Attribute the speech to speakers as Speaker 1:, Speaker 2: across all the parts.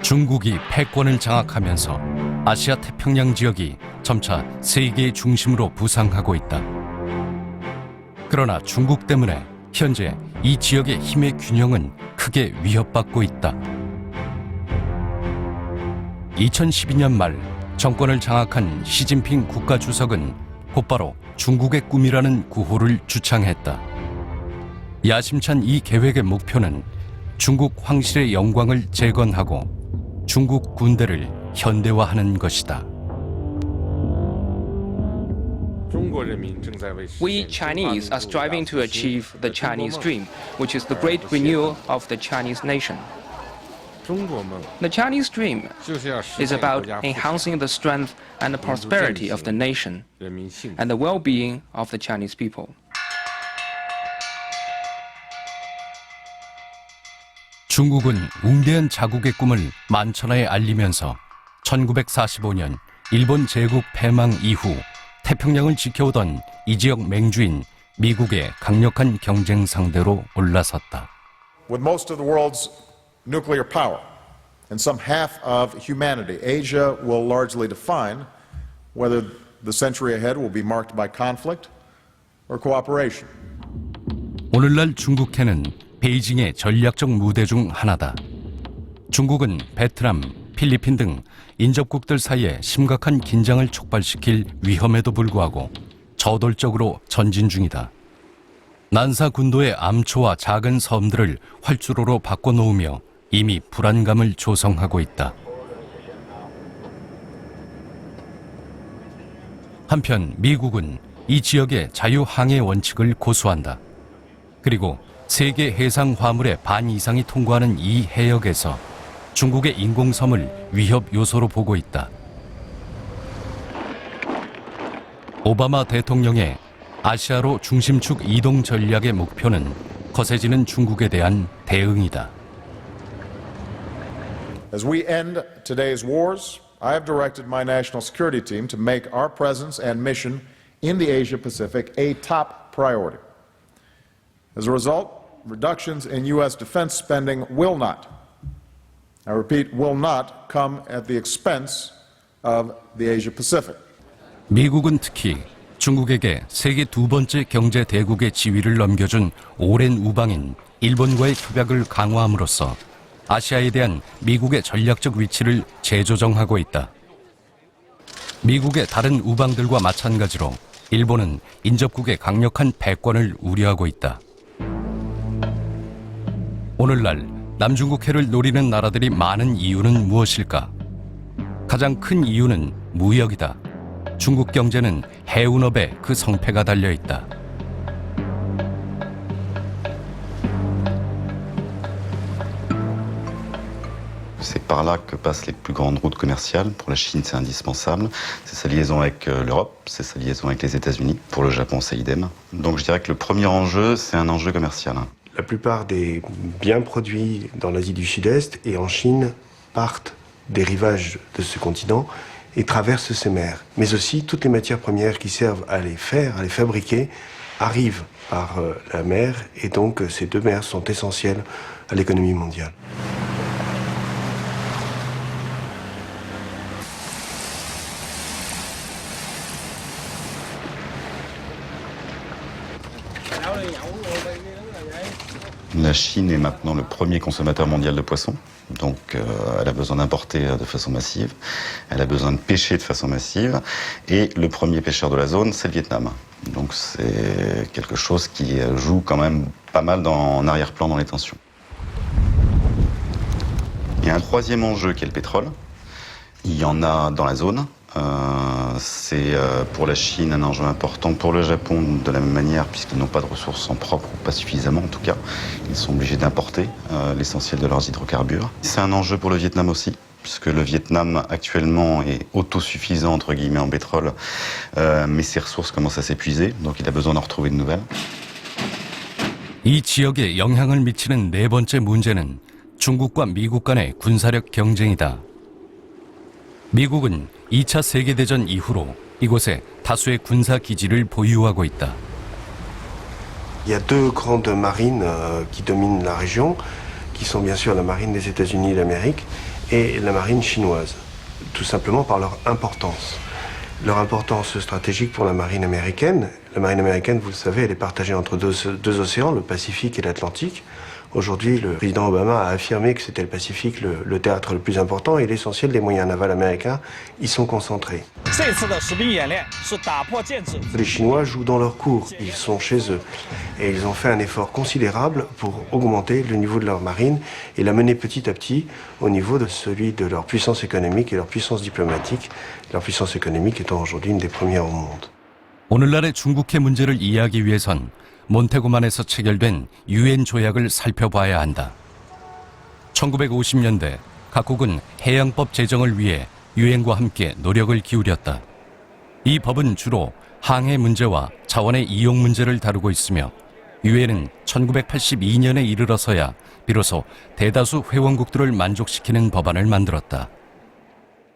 Speaker 1: 중국이 패권을 장악하면서 아시아 태평양 지역이 점차 세계의 중심으로 부상하고 있다. 그러나 중국 때문에 현재 이 지역의 힘의 균형은 크게 위협받고 있다. 2012년 말 정권을 장악한 시진핑 국가주석은 곧바로 중국의 꿈이라는 구호를 주창했다. 야심찬 이 계획의 목표는 중국 황실의 영광을 재건하고 중국 군대를 현대화하는 것이다.
Speaker 2: We Chinese are striving to achieve the Chinese dream, which is the great renewal of the Chinese nation. The Chinese dream is about enhancing the strength and the prosperity of the nation and the well-being of the Chinese people.
Speaker 1: 중국은 웅대한 자국의 꿈을 만천하에 알리면서 1945년 일본 제국 패망 이후 태평양을 지켜오던 이 지역 맹주인 미국의 강력한 경쟁 상대로 올라섰다.
Speaker 3: With most of the world's nuclear power and some half of humanity, Asia will largely define whether the century ahead will be marked by conflict or cooperation.
Speaker 1: 오늘날 중국해는 베이징의 전략적 무대 중 하나다. 중국은 베트남, 필리핀 등 인접국들 사이에 심각한 긴장을 촉발시킬 위험에도 불구하고 저돌적으로 전진 중이다. 난사 군도의 암초와 작은 섬들을 활주로로 바꿔놓으며 이미 불안감을 조성하고 있다. 한편 미국은 이 지역의 자유항해 원칙을 고수한다. 그리고 세계 해상 화물의 반 이상이 통과하는 이 해역에서 중국의 인공섬을 위협 요소로 보고 있다. 오바마 대통령의 아시아로 중심축 이동 전략의 목표는 거세지는 중국에 대한 대응이다.
Speaker 3: As we end today's wars, I have directed my national security team to make our presence and mission in the Asia-Pacific a top priority. As a result, reductions in U.S. defense spending will not, I repeat, will not come at the expense of the Asia-Pacific.
Speaker 1: 미국은 특히 중국에게 세계 두 번째 경제 대국의 지위를 넘겨준 오랜 우방인 일본과의 협약을 강화함으로써 아시아에 대한 미국의 전략적 위치를 재조정하고 있다. 미국의 다른 우방들과 마찬가지로 일본은 인접국의 강력한 패권을 우려하고 있다. 오늘날 남중국해를 노리는 나라들이 많은 이유는 무엇일까? 가장 큰 이유는 무역이다. 중국 경제는 해운업에 그 성패가 달려 있다.
Speaker 4: C'est par là que passent les plus grandes routes commerciales. Pour la Chine, c'est indispensable. C'est sa liaison avec l'Europe, c'est sa liaison avec les États-Unis. Pour le Japon, c'est idem. Donc je dirais que le premier enjeu, c'est un enjeu commercial.
Speaker 5: La plupart des biens produits dans l'Asie du Sud-Est et en Chine partent des rivages de ce continent et traversent ces mers. Mais aussi, toutes les matières premières qui servent à les faire, à les fabriquer, arrivent par la mer. Et donc, ces deux mers sont essentielles à l'économie mondiale.
Speaker 4: La Chine est maintenant le premier consommateur mondial de poissons, donc elle a besoin d'importer de façon massive, elle a besoin de pêcher de façon massive, et le premier pêcheur de la zone, c'est le Vietnam. Donc c'est quelque chose qui joue quand même pas mal en arrière-plan dans les tensions. Il y a un troisième enjeu qui est le pétrole. Il y en a dans la zone. C'est pour la Chine un enjeu important, pour le Japon de la même manière, puisqu'ils n'ont pas de ressources en propre, ou pas suffisamment en tout cas. Ils sont obligés d'importer l'essentiel de leurs hydrocarbures. C'est un enjeu pour le Vietnam aussi, puisque le Vietnam actuellement est autosuffisant entre guillemets en pétrole, mais ses ressources commencent à s'épuiser, donc il a besoin d'en retrouver de nouvelles.
Speaker 1: 이 지역에 영향을 미치는 네 번째 문제는 중국과 미국 간의 군사력 경쟁이다. 미국은 2차 세계대전 이후로 이곳에 다수의 군사 기지를 보유하고 있다.
Speaker 5: Il y a deux grandes marines qui dominent la région, qui sont bien sûr la marine des États-Unis d'Amérique et la marine chinoise, tout simplement par leur importance. Leur importance stratégique pour la marine américaine. La marine américaine, vous le savez, elle est partagée entre deux océans, le Pacifique et l'Atlantique. Aujourd'hui, le président Obama a affirmé que c'était le Pacifique le théâtre le plus important et l'essentiel des moyens navals américains y sont concentrés. Les Chinois jouent dans leur cours, ils sont chez eux. Et ils ont fait un effort considérable pour augmenter le niveau de leur marine et la mener petit à petit au niveau de celui de leur puissance économique et leur puissance diplomatique. Leur puissance économique étant aujourd'hui une des premières au monde.
Speaker 1: 오늘날의 중국해 문제를 이해하기 위해선 몬테고만에서 체결된 유엔 조약을 살펴봐야 한다. 1950년대 각국은 해양법 제정을 위해 유엔과 함께 노력을 기울였다. 이 법은 주로 항해 문제와 자원의 이용 문제를 다루고 있으며 유엔은 1982년에 이르러서야 비로소 대다수 회원국들을 만족시키는 법안을 만들었다.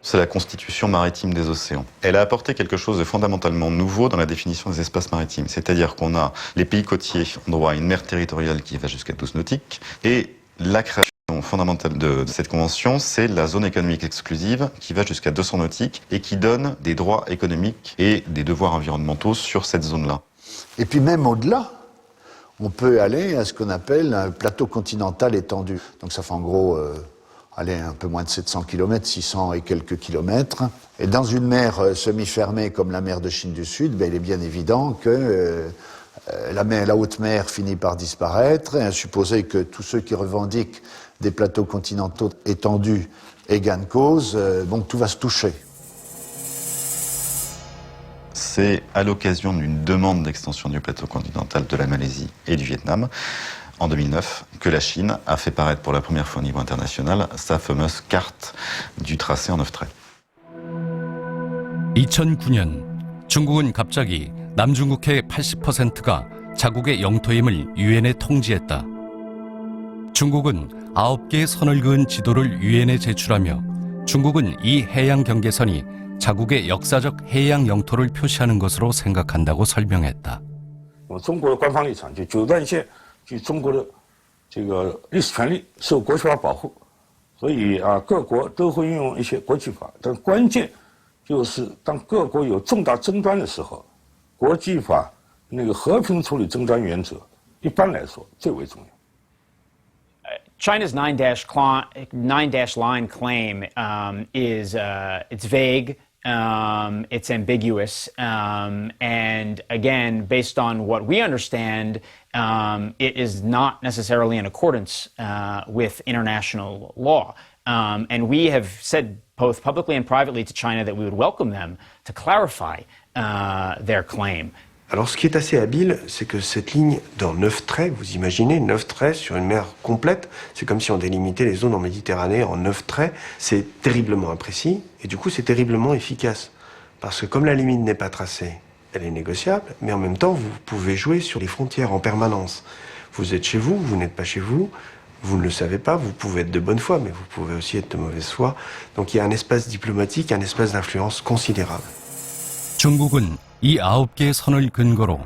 Speaker 4: C'est la constitution maritime des océans. Elle a apporté quelque chose de fondamentalement nouveau dans la définition des espaces maritimes. C'est-à-dire qu'on a les pays côtiers ont droit à une mer territoriale qui va jusqu'à 12 nautiques. Et la création fondamentale de cette convention, c'est la zone économique exclusive qui va jusqu'à 200 nautiques et qui donne des droits économiques et des devoirs environnementaux sur cette zone-là.
Speaker 6: Et puis même au-delà, on peut aller à ce qu'on appelle un plateau continental étendu. Donc ça fait en gros... un peu moins de 700 km, 600 et quelques kilomètres. Et dans une mer semi-fermée comme la mer de Chine du Sud, il est bien évident que la haute mer finit par disparaître, et à supposer que tous ceux qui revendiquent des plateaux continentaux étendus aient gain de cause, tout va se toucher.
Speaker 4: C'est à l'occasion d'une demande d'extension du plateau continental de la Malaisie et du Vietnam, en 2009, que la Chine a fait paraître pour la première fois au niveau international sa fameuse carte du tracé en 9 traits.
Speaker 1: 2009년 중국은 갑자기 남중국해의 80%가 자국의 영토임을 유엔에 통지했다. 중국은 9개의 선을 그은 지도를 유엔에 제출하며 중국은 이 해양 경계선이 자국의 역사적 해양 영토를 표시하는 것으로 생각한다고 설명했다.
Speaker 7: 据中国的这个历史权利受国际法保护，所以各国都会运用一些国际法，但关键就是当各国有重大争端的时候，国际法那个和平处理争端原则一般来说最为重要。
Speaker 8: China's 9-dash line claim is it's vague. It's ambiguous, and again, based on what we understand, it is not necessarily in accordance with international law. And we have said both publicly and privately to China that we would welcome them to clarify their claim.
Speaker 5: Alors ce qui est assez habile, c'est que cette ligne dans 9 traits, vous imaginez 9 traits sur une mer complète, c'est comme si on délimitait les zones en Méditerranée en 9 traits, c'est terriblement imprécis et du coup c'est terriblement efficace. Parce que comme la limite n'est pas tracée, elle est négociable, mais en même temps vous pouvez jouer sur les frontières en permanence. Vous êtes chez vous, vous n'êtes pas chez vous, vous ne le savez pas, vous pouvez être de bonne foi, mais vous pouvez aussi être de mauvaise foi. Donc il y a un espace diplomatique, un espace d'influence considérable.
Speaker 1: 중국은 이 9개의 선을 근거로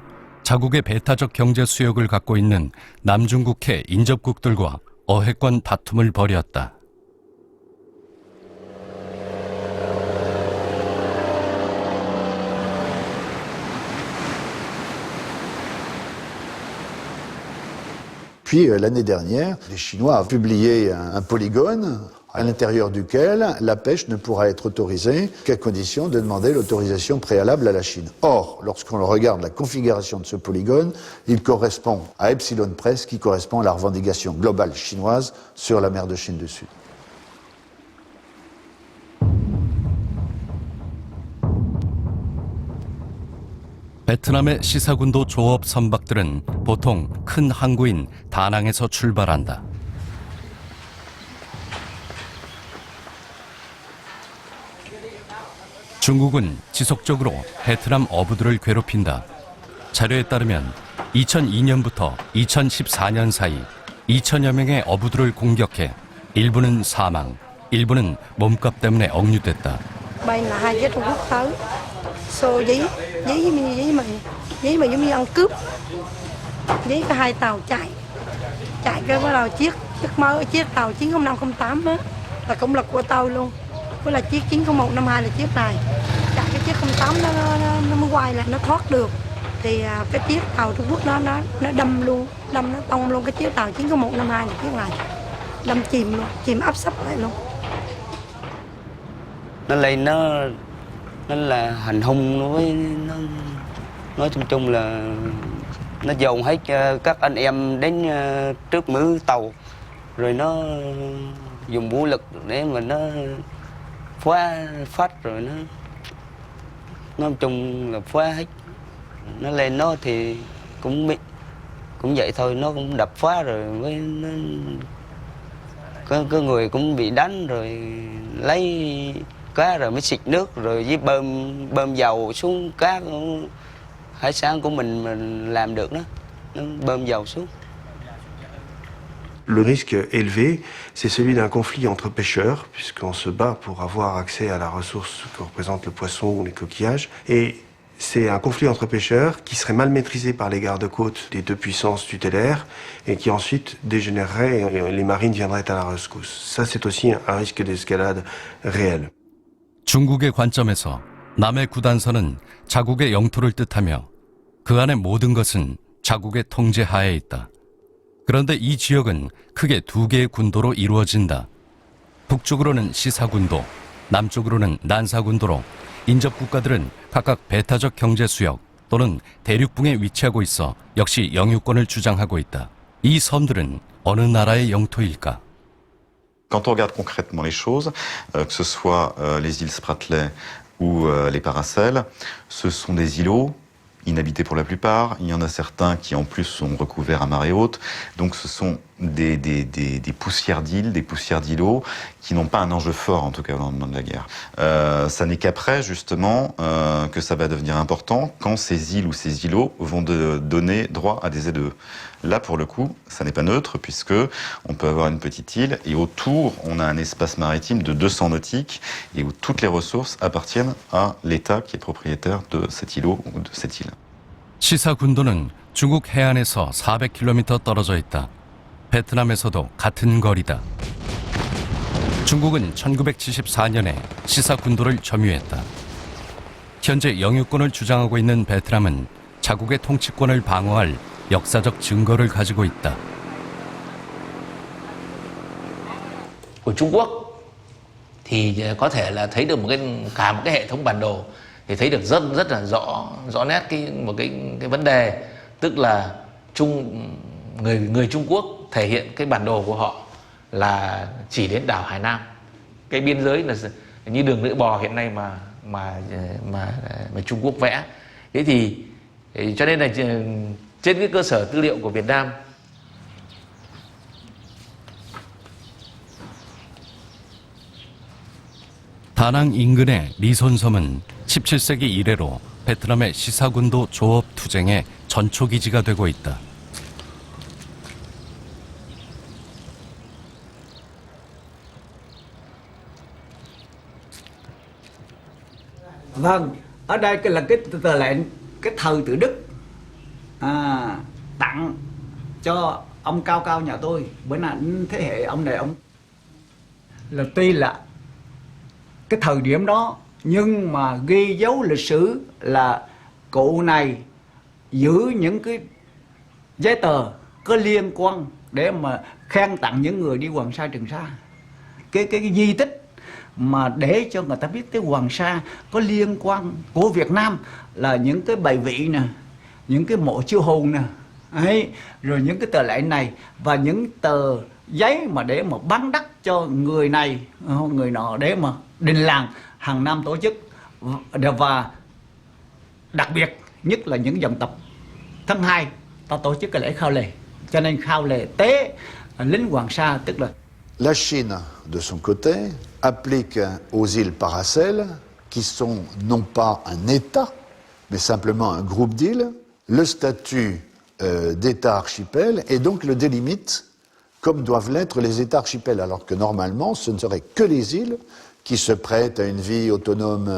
Speaker 1: 자국의 배타적 경제 수역을 갖고 있는 남중국해 인접국들과 어획권 다툼을 벌였다.
Speaker 6: Puis l'année dernière, les Chinois ont publié un polygone à l'intérieur duquel la pêche ne pourra être autorisée qu'à condition de demander l'autorisation préalable à la Chine. Or, lorsqu'on regarde la configuration de ce polygone, il correspond à epsilon près, qui correspond à la revendication globale chinoise sur la mer de Chine du Sud.
Speaker 1: 베트남의 시사군도 조업 선박들은 보통 큰 항구인 다낭에서 출발한다. 중국은 지속적으로 베트남 어부들을 괴롭힌다. 자료에 따르면 2002년부터 2014년 사이 2천여 명의 어부들을 공격해 일부는 사망, 일부는 몸값 때문에 억류됐다.
Speaker 9: Bay là 2 chiếc Trung Quốc tới, xô giấy mà giống như ăn cướp, giấy có 2 tàu chạy cái bắt đầu chiếc tàu 90508 á, là cũng là của tôi luôn. Với là chiếc 90152 là chiếc này. Cả cái chiếc 08 nó mới quay là nó thoát được. Thì cái chiếc tàu Trung Quốc nó đâm luôn, nó tông luôn cái chiếc tàu 90152 là chiếc này. Đâm chìm luôn, chìm áp sấp lại luôn.
Speaker 10: Nó lên nó là hành hung, nó nói chung là nó dồn hết các anh em đến trước mũi tàu, rồi nó dùng vũ lực để mà nó phá phát, rồi nó nói chung là phá hết. Nó lên nó thì cũng vậy thôi, nó cũng đập phá rồi với nó có người cũng bị đánh, rồi lấy cá rồi mới xịt nước, rồi với bơm dầu xuống cá hải sản của mình làm được đó, nó bơm dầu xuống.
Speaker 5: Le risque élevé, c'est celui d'un conflit entre pêcheurs, puisqu'on se bat pour avoir accès à la ressource que représente le poisson ou les coquillages. Et c'est un conflit entre pêcheurs qui serait mal maîtrisé par les gardes-côtes des deux puissances tutélaires et qui ensuite dégénérerait et les marines viendraient à la rescousse. Ça, c'est aussi un risque d'escalade réel.
Speaker 1: 중국의 관점에서 남의 구단선은 자국의 영토를 뜻하며 그 안의 모든 것은 자국의 통제 하에 있다. 그런데 이 지역은 크게 두 개의 군도로 이루어진다. 북쪽으로는 시사군도, 남쪽으로는 난사군도로 인접 국가들은 각각 배타적 경제 수역 또는 대륙붕에 위치하고 있어 역시 영유권을 주장하고 있다. 이 섬들은 어느 나라의 영토일까?
Speaker 4: Quand on regarde concrètement les choses, que ce soit les îles Spratly ou les Paracels, ce sont des îlots inhabités pour la plupart. Il y en a certains qui en plus sont recouverts à marée haute. Donc ce sont des poussières d'îles, des poussières d'îlots qui n'ont pas un enjeu fort en tout cas au lendemain de la guerre. Ça n'est qu'après justement que ça va devenir important quand ces îles ou ces îlots vont donner droit à des ZE. Là pour le coup, ça n'est pas neutre puisque on peut avoir une petite île et autour on a un espace maritime de 200 nautiques et où toutes les ressources appartiennent à l'État qui est propriétaire de cet îlot ou de cette île.
Speaker 1: 시사군도는 중국 해안에서 400km 떨어져 있다. 베트남에서도 같은 거리다. 중국은 1974년에 시사군도를 점유했다. 현재 영유권을 주장하고 있는 베트남은 자국의 통치권을 방어할 역사적 증거를 가지고 있다.
Speaker 11: Của Trung Quốc thì có thể là thấy được cả một cái hệ thống bản đồ thì thấy được rất là rõ nét một cái vấn đề, tức là người Trung Quốc thể hiện cái bản đồ của họ là chỉ đến đảo Hải Nam. Cái biên giới là như đường lưỡi bò hiện nay mà Trung Quốc vẽ. Thế thì cho nên là trên cái cơ sở tư liệu của Việt Nam,
Speaker 1: 다낭 인근의 리손섬은 17세기 이래로 베트남의 시사군도 조업 투쟁의 전초기지가 되고 있다.
Speaker 12: Vâng, ở đây là cái tờ lệnh cái thời Tự Đức tặng cho ông Cao nhà tôi, bữa nào thế hệ ông này ông là tuy là cái thời điểm đó nhưng mà ghi dấu lịch sử là cụ này giữ những cái giấy tờ có liên quan để mà khen tặng những người đi Hoàng Sa Trường Sa, cái di tích mà để cho người ta biết tới Hoàng Sa có liên quan của Việt Nam là những cái bài vị nè, những cái mộ chiêu hùng nè, ấy, rồi những cái tờ lệnh này và những tờ giấy mà để mà bán đắt cho người này người nọ để mà đình làng hàng năm tổ chức, và đặc biệt nhất là những dòng tộc tháng 2 ta tổ chức cái lễ khao lề, cho nên khao lề tế lính Hoàng Sa tức là
Speaker 6: La Chine, de son côté, applique aux îles Paracels, qui sont non pas un État, mais simplement un groupe d'îles, le statut d'État archipel et donc le délimite comme doivent l'être les États archipels, alors que normalement ce ne seraient que les îles qui se prêtent à une vie autonome,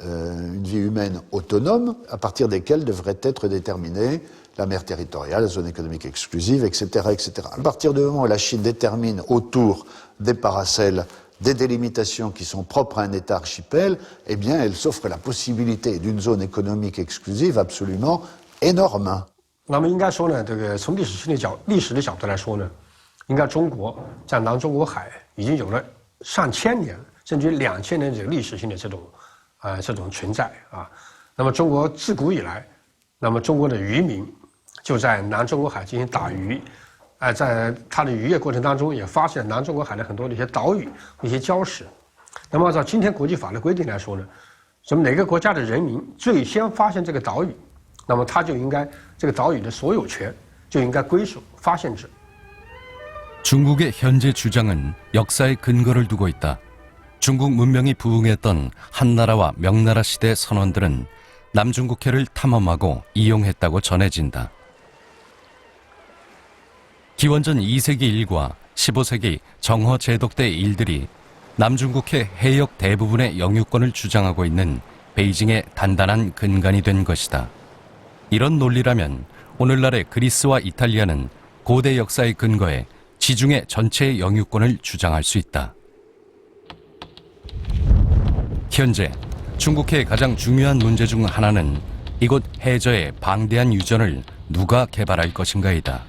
Speaker 6: une vie humaine autonome, à partir desquelles devrait être déterminée la mer territoriale, la zone économique exclusive, etc., etc. À partir du moment où la Chine détermine autour des Paracels des délimitations qui sont propres à un État archipel, eh bien, elles s'offrent la possibilité d'une zone économique exclusive absolument énorme.
Speaker 13: 那么应该说呢，这个从历史的角度来说呢，应该中国在南中国海已经有了上千年甚至2000年这个历史性的这种存在啊。那么中国自古以来，那么中国的渔民就在南中国海进行打鱼，在他的渔业过程当中也发现南中国海的很多的一些岛屿、一些礁石。那么按照今天国际法的规定来说呢，什么哪个国家的人民最先发现这个岛屿，那么他就应该这个岛屿的所有权就应该归属发现者。
Speaker 1: 중국의 현재 주장은 역사에 근거를 두고 있다. 중국 문명이 부흥했던 한나라와 명나라 시대 선원들은 남중국해를 탐험하고 이용했다고 전해진다. 기원전 2세기 일과 15세기 정허 제독 때 일들이 남중국해 해역 대부분의 영유권을 주장하고 있는 베이징의 단단한 근간이 된 것이다. 이런 논리라면 오늘날의 그리스와 이탈리아는 고대 역사의 근거에 지중해 전체의 영유권을 주장할 수 있다. 현재 중국해의 가장 중요한 문제 중 하나는 이곳 해저의 방대한 유전을 누가 개발할 것인가이다.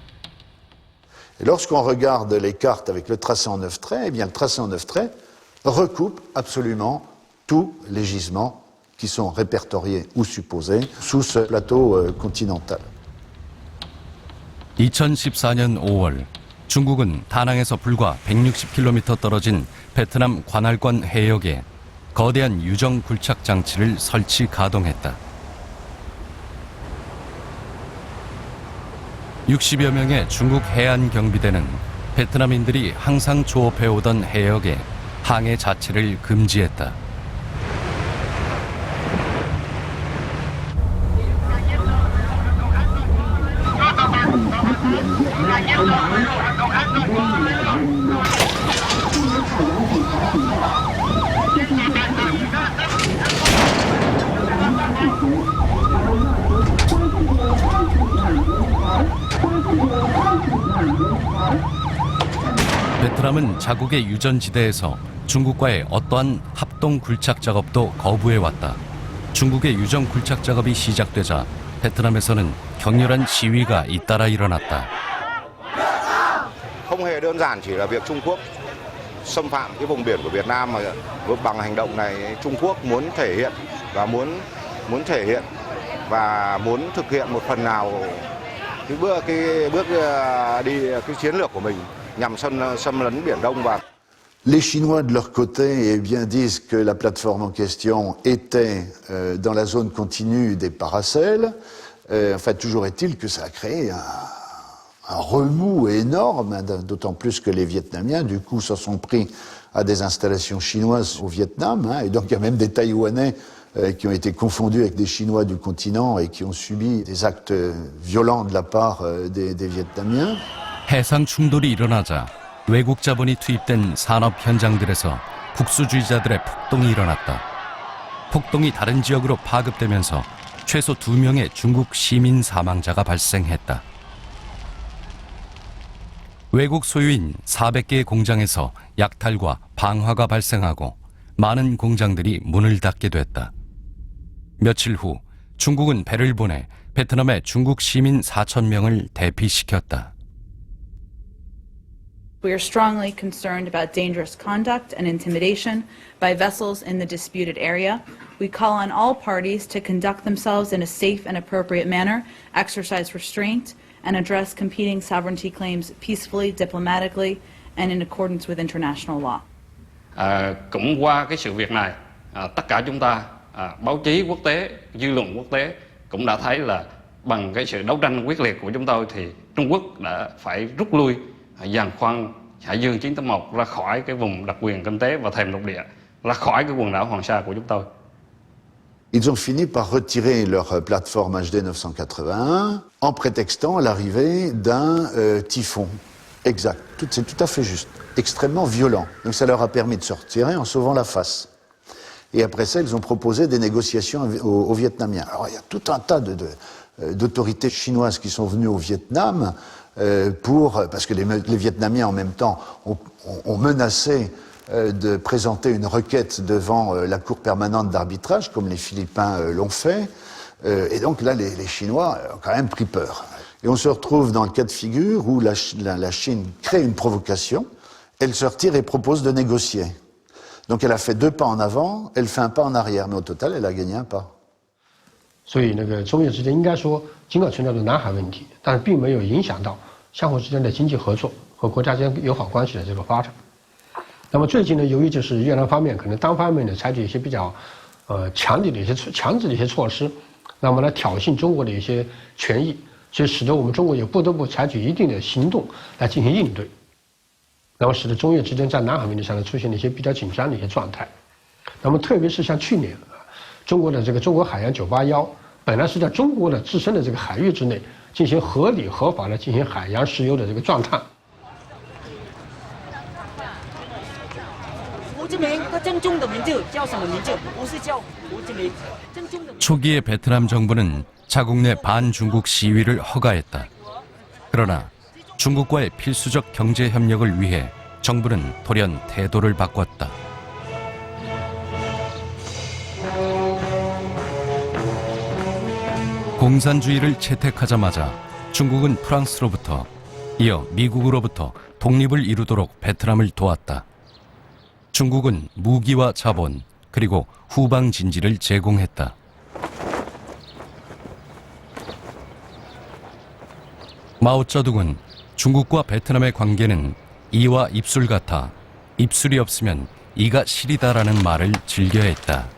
Speaker 6: Et lorsqu'on regarde les cartes avec le tracé en 9 traits, eh bien le tracé en 9 traits recoupe absolument tous les gisements qui sont répertoriés ou supposés sous ce plateau continental.
Speaker 1: 2014년 5월 중국은 다낭에서 불과 160km 떨어진 베트남 관할권 해역에 거대한 유정 굴착 장치를 설치 가동했다. 60여 명의 중국 해안 경비대는 베트남인들이 항상 조업해오던 해역에 항해 자체를 금지했다. 베트남은 자국의 유전지대에서 중국과의 어떠한 합동 굴착 작업도 거부해왔다. 중국의 유정 굴착 작업이 시작되자 베트남에서는 격렬한 시위가 잇따라 일어났다.
Speaker 14: Không hề đơn giản chỉ là việc Trung Quốc xâm phạm cái vùng biển của Việt Nam mà bằng hành động này Trung Quốc muốn thể hiện và muốn thực hiện một phần nào cái bước đi cái chiến lược của mình nhằm xâm lấn Biển Đông và
Speaker 6: Les Chinois, de leur côté, eh bien, disent que la plateforme en question était dans la zone continue des Paracels. Enfin, toujours est-il que ça a créé un remous énorme, d'autant plus que les Vietnamiens, du coup, se sont pris à des installations chinoises au Vietnam. Et donc, il y a même des Taïwanais qui ont été confondus avec des Chinois du continent et qui ont subi des actes violents de la part des Vietnamiens.
Speaker 1: 해상 충돌이 일어나자 외국 자본이 투입된 산업 현장들에서 국수주의자들의 폭동이 일어났다. 폭동이 다른 지역으로 파급되면서 최소 2명의 중국 시민 사망자가 발생했다. 외국 소유인 400개의 공장에서 약탈과 방화가 발생하고 많은 공장들이 문을 닫게 됐다. 며칠 후 중국은 배를 보내 베트남의 중국 시민 4,000명을 대피시켰다.
Speaker 15: We are strongly concerned about dangerous conduct and intimidation by vessels in the disputed area. We call on all parties to conduct themselves in a safe and appropriate manner, exercise restraint, and address competing sovereignty claims peacefully, diplomatically, and in accordance with international law.
Speaker 16: Cũng qua cái sự việc này, tất cả chúng ta, báo chí quốc tế, dư luận quốc tế cũng đã thấy là bằng cái sự đấu tranh quyết liệt của chúng tôi thì Trung Quốc đã phải rút lui giàn khoan Hải Dương 981 ra khỏi cái vùng đặc quyền kinh tế và thềm lục địa, ra khỏi cái quần đảo Hoàng Sa của chúng tôi.
Speaker 6: Ils ont fini par retirer leur plateforme HD 981 en prétextant l'arrivée d'un typhon. Exact, c'est tout à fait juste, extrêmement violent. Donc ça leur a permis de se retirer en sauvant la face. Et après ça, ils ont proposé des négociations aux Vietnamiens. Alors il y a tout un tas d'autorités chinoises qui sont venues au Vietnam parce que les Vietnamiens en même temps ont menacé de présenter une requête devant la Cour permanente d'arbitrage, comme les Philippins l'ont fait. Et donc là, les Chinois ont quand même pris peur. Et on se retrouve dans le cas de figure où la Chine crée une provocation, elle se retire et propose de négocier. Donc elle a fait 2 pas en avant, elle fait 1 pas en arrière, mais au total, elle a gagné 1 pas.
Speaker 13: 所以中越之间应该说，尽管存在着南海问题，但是并没有影响到相互之间的经济合作和国家间友好关系的这个发展。那么最近呢，由于就是越南方面可能单方面的采取一些比较强制的一些措施，那么来挑衅中国的一些权益，所以使得我们中国也不得不采取一定的行动来进行应对。那么使得中越之间在南海问题上呢出现了一些比较紧张的一些状态。那么特别是像去年中国的这个中国海洋981本来是在中国的自身的这个海域之内进行合理合法的进行海洋石油的这个钻探。
Speaker 17: 胡志明，他正宗的名字叫什么名字？不是叫胡志明，正宗的。
Speaker 1: 초기의 베트남 정부는 자국 내 반중국 시위를 허가했다. 그러나 중국과의 필수적 경제 협력을 위해 정부는 돌연 태도를 바꿨다. 공산주의를 채택하자마자 중국은 프랑스로부터 이어 미국으로부터 독립을 이루도록 베트남을 도왔다. 중국은 무기와 자본 그리고 후방 진지를 제공했다. 마오쩌둥은 중국과 베트남의 관계는 이와 입술 같아 입술이 없으면 이가 시리다라는 말을 즐겨했다.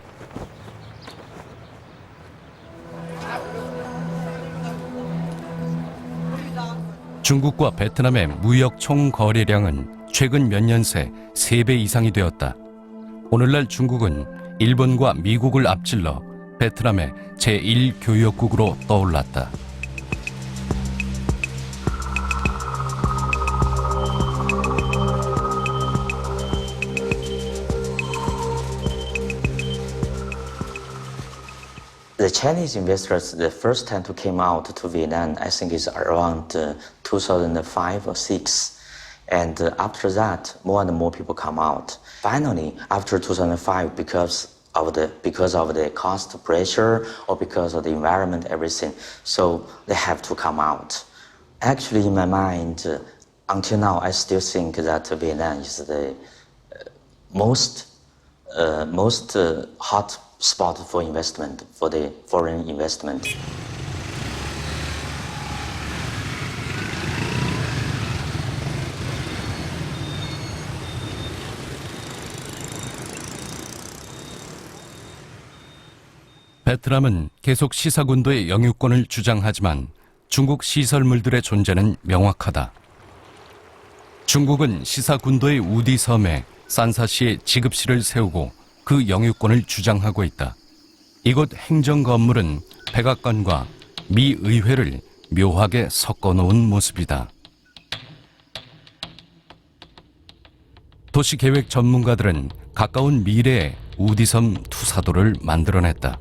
Speaker 1: 중국과 베트남의 무역 총거래량은 최근 몇 년 새 3배 이상이 되었다. 오늘날 중국은 일본과 미국을 앞질러 베트남의 제1교역국으로 떠올랐다.
Speaker 18: The Chinese investors, the first time to came out to Vietnam, I think is around 2005 or 6. And after that, more and more people come out. Finally, after 2005, because of the cost pressure or because of the environment, everything, so they have to come out. Actually, in my mind, until now, I still think that Vietnam is the most hot spot for investment, for the foreign investment.
Speaker 1: 베트남은 계속 시사군도의 영유권을 주장하지만 중국 시설물들의 존재는 명확하다. 중국은 시사군도의 우디 섬에 산사시에 지급실을 세우고 그 영유권을 주장하고 있다. 이곳 행정 건물은 백악관과 미 의회를 묘하게 섞어놓은 모습이다. 도시계획 전문가들은 가까운 미래에 우디섬 투사도를 만들어냈다.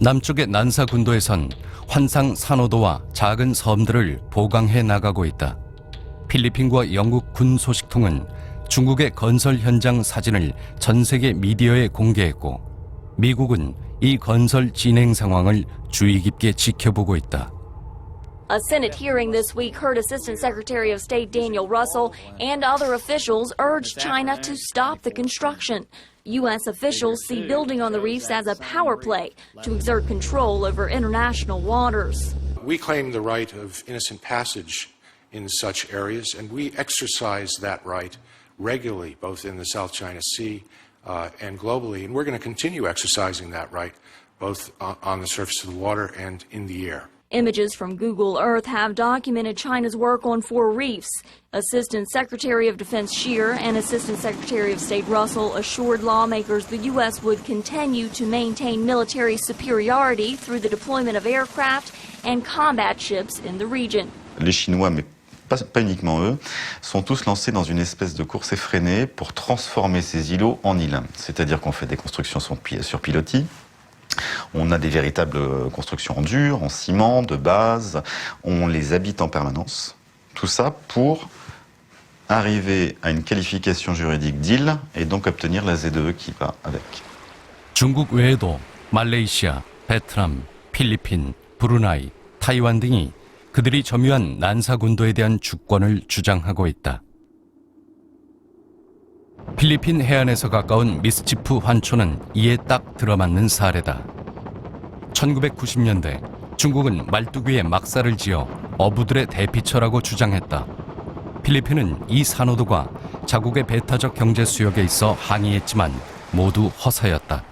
Speaker 1: 남쪽의 난사군도에선 환상 산호도와 작은 섬들을 보강해 나가고 있다. 필리핀과 영국 군 소식통은 중국의 건설 현장 사진을 전 세계 미디어에 공개했고 미국은 이 건설 진행 상황을 주의 깊게 지켜보고 있다.
Speaker 19: A Senate hearing this week heard Assistant Secretary of State Daniel Russell and other officials urge China to stop the construction. U.S. officials see building on the reefs as a power play to exert control over international waters.
Speaker 20: We claim the right of innocent passage in such areas, and we exercise that right regularly, both in the South China Sea and globally. And we're going to continue exercising that right, both on the surface of the water and in the air.
Speaker 19: Images from Google Earth have documented China's work on 4 reefs. Assistant Secretary of Defense Scheer and Assistant Secretary of State Russell assured lawmakers the U.S. would continue to maintain military superiority through the deployment of aircraft and combat ships in the region.
Speaker 4: Les Chinois, mais pas uniquement eux, sont tous lancés dans une espèce de course effrénée pour transformer ces îlots en îles. C'est-à-dire qu'on fait des constructions sur pilotis. On a des véritables constructions en dur, en ciment, de base. On les habite en permanence. Tout ça pour arriver à une qualification juridique d'île et donc obtenir la ZEE qui va avec.
Speaker 1: 중국 외에도 말레이시아, 베트남, 필리핀, 브루나이, 타이완 등이 그들이 점유한 난사군도에 대한 주권을 주장하고 있다. 필리핀 해안에서 가까운 미스치프 환초는 이에 딱 들어맞는 사례다. 1990년대 중국은 말뚝위에 막사를 지어 어부들의 대피처라고 주장했다. 필리핀은 이 산호도가 자국의 배타적 경제 수역에 있어 항의했지만 모두 허사였다.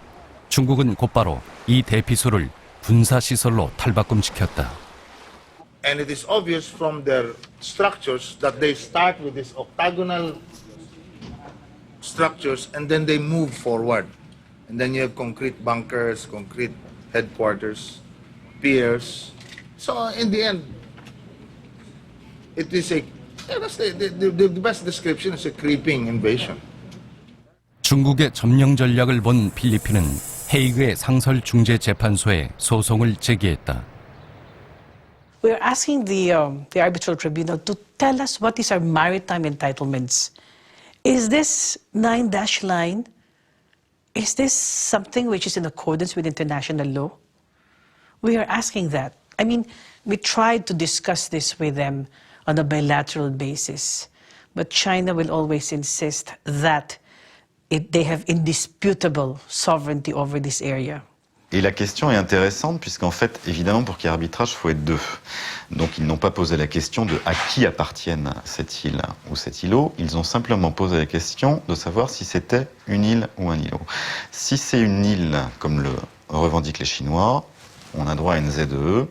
Speaker 1: 중국은 곧바로 이 대피소를 군사시설로 탈바꿈시켰다.
Speaker 21: And it is obvious from their structures that they start with these octagonal structures and then they move forward. And then you have concrete bunkers, concrete headquarters, piers. So in the end, it is the best description is a creeping invasion.
Speaker 1: 중국의 점령 전략을 본 필리핀은 헤이그의 상설중재재판소에 소송을 제기했다.
Speaker 22: We are asking the arbitral tribunal to tell us what is our maritime entitlements. Is this 9-dash line, is this something which is in accordance with international law? We are asking that. I mean, we tried to discuss this with them on a bilateral basis, but China will always insist that they have indisputable sovereignty over this area.
Speaker 4: Et la question est intéressante puisqu'en fait, évidemment, pour qu'il y ait arbitrage, il faut être deux. Donc ils n'ont pas posé la question de à qui appartiennent cette île ou cet îlot, ils ont simplement posé la question de savoir si c'était une île ou un îlot. Si c'est une île, comme le revendiquent les Chinois, on a droit à une ZEE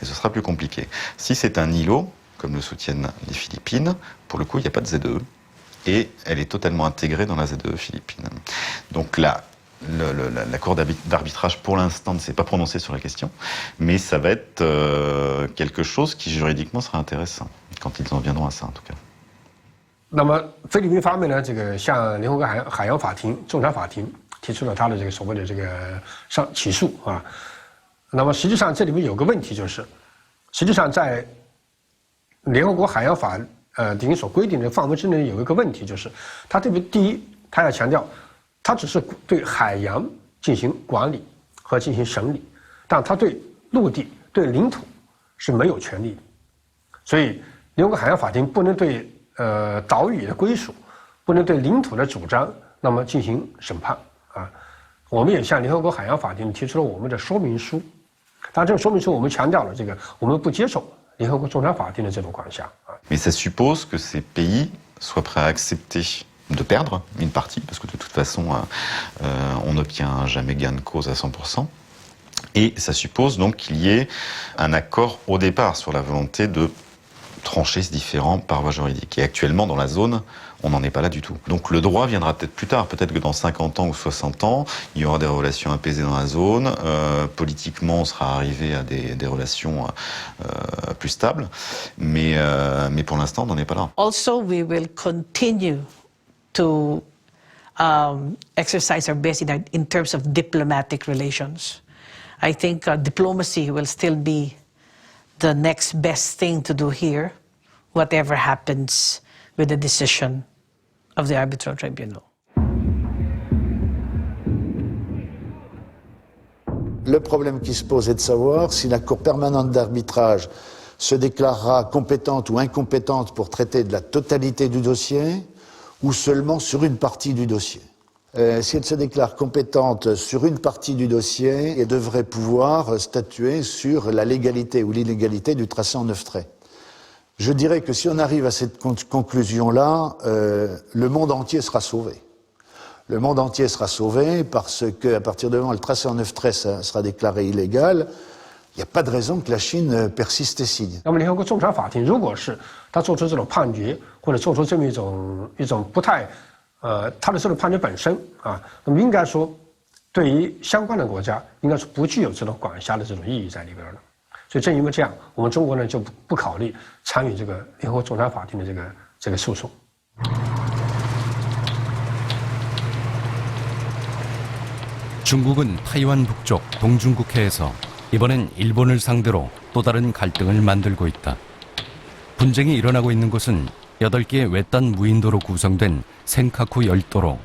Speaker 4: et ce sera plus compliqué. Si c'est un îlot, comme le soutiennent les Philippines, pour le coup, il n'y a pas de ZEE et elle est totalement intégrée dans la ZEE philippine. Donc là, la Cour d'arbitrage, pour l'instant, ne s'est pas prononcée sur la question, mais ça va être quelque chose qui, juridiquement, sera intéressant, quand ils en viendront à ça, en tout cas.
Speaker 13: 那么菲律宾方面呢，这个向联合国海洋法庭、仲裁法庭提出了他的这个所谓的这个起诉啊。那么实际上这里面有个问题就是，实际上在联合国海洋法庭所规定的范围之内有一个问题，就是他这边第一，他要强调。它只是对海洋进行管理和进行审理，但它对陆地、对领土是没有权利的。所以，联合国海洋法庭不能对岛屿的归属、不能对领土的主张，那么进行审判啊。我们也向联合国海洋法庭提出了我们的说明书，当然这个说明书我们强调了这个我们不接受联合国仲裁法庭的这种管辖啊。
Speaker 4: Mais ça suppose que ces pays soient prêts à accepter de perdre une partie, parce que de toute façon, on n'obtient jamais gain de cause à 100%. Et ça suppose donc qu'il y ait un accord au départ sur la volonté de trancher ce différend par voie juridique. Et actuellement, dans la zone, on n'en est pas là du tout. Donc le droit viendra peut-être plus tard, peut-être que dans 50 ans ou 60 ans, il y aura des relations apaisées dans la zone, politiquement on sera arrivé à des relations plus stables, mais pour l'instant, on n'en est pas là.
Speaker 22: Also, we will continue to exercise our best in terms of diplomatic relations. I think diplomacy will still be the next best thing to do here, whatever happens with the decision of the arbitral tribunal.
Speaker 6: Le problème qui se pose est de savoir si la Cour permanente d'arbitrage se déclarera compétente ou incompétente pour traiter de la totalité du dossier, ou seulement sur une partie du dossier. Si elle se déclare compétente sur une partie du dossier, elle devrait pouvoir statuer sur la légalité ou l'illégalité du tracé en 9 traits. Je dirais que si on arrive à cette conclusion-là, le monde entier sera sauvé. Le monde entier sera sauvé parce qu'à partir du moment où le tracé en 9 traits sera déclaré illégal, il n'y a pas de raison que la Chine persiste et signe.
Speaker 13: 那么联合国仲裁法庭如果是他做出这种判决，或者做出这么一种不太他的这种判决本身啊，那么应该说对于相关的国家应该是不具有这种管辖的这种意义在里边的。所以正因为这样，我们中国呢就不考虑参与这个联合国仲裁法庭的这个诉讼。
Speaker 1: 중국은 타이완 북쪽 동중국해에서 이번엔 일본을 상대로 또 다른 갈등을 만들고 있다. 분쟁이 일어나고 있는 곳은 8개의 외딴 무인도로 구성된 센카쿠 열도로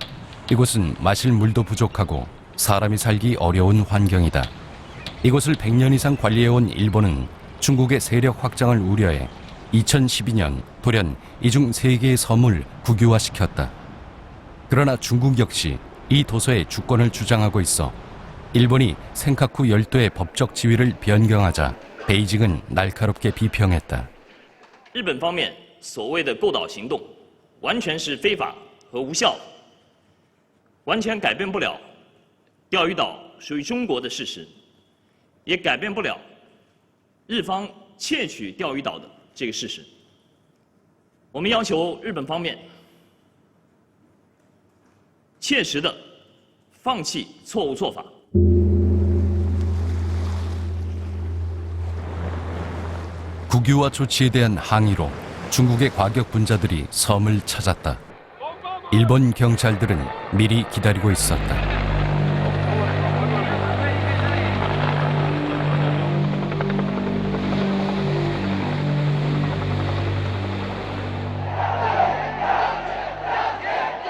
Speaker 1: 이곳은 마실 물도 부족하고 사람이 살기 어려운 환경이다. 이곳을 100년 이상 관리해온 일본은 중국의 세력 확장을 우려해 2012년 돌연 이 중 3개의 섬을 국유화시켰다. 그러나 중국 역시 이 도서의 주권을 주장하고 있어 일본이 센카쿠 열도의 법적 지위를 변경하자 베이징은 날카롭게 비평했다.
Speaker 2: 日本方面所谓的购岛行动完全是非法和无效，完全改变不了钓鱼岛属于中国的事实，也改变不了日方窃取钓鱼岛的这个事实。我们要求日本方面切实的放弃错误做法。
Speaker 1: 국유화 조치에 대한 항의로 중국의 과격 분자들이 섬을 찾았다. 일본 경찰들은 미리 기다리고 있었다.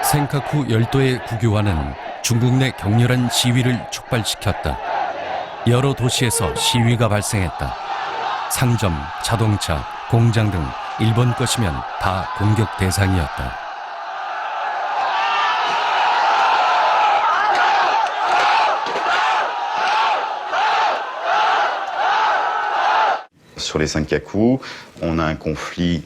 Speaker 1: 센카쿠 열도의 국유화는 중국 내 격렬한 시위를 촉발시켰다. 여러 도시에서 시위가 발생했다. 상점, 자동차, 공장 등 일본 것이면 다 공격 대상이었다.
Speaker 4: Sur les Senkaku, on a un conflit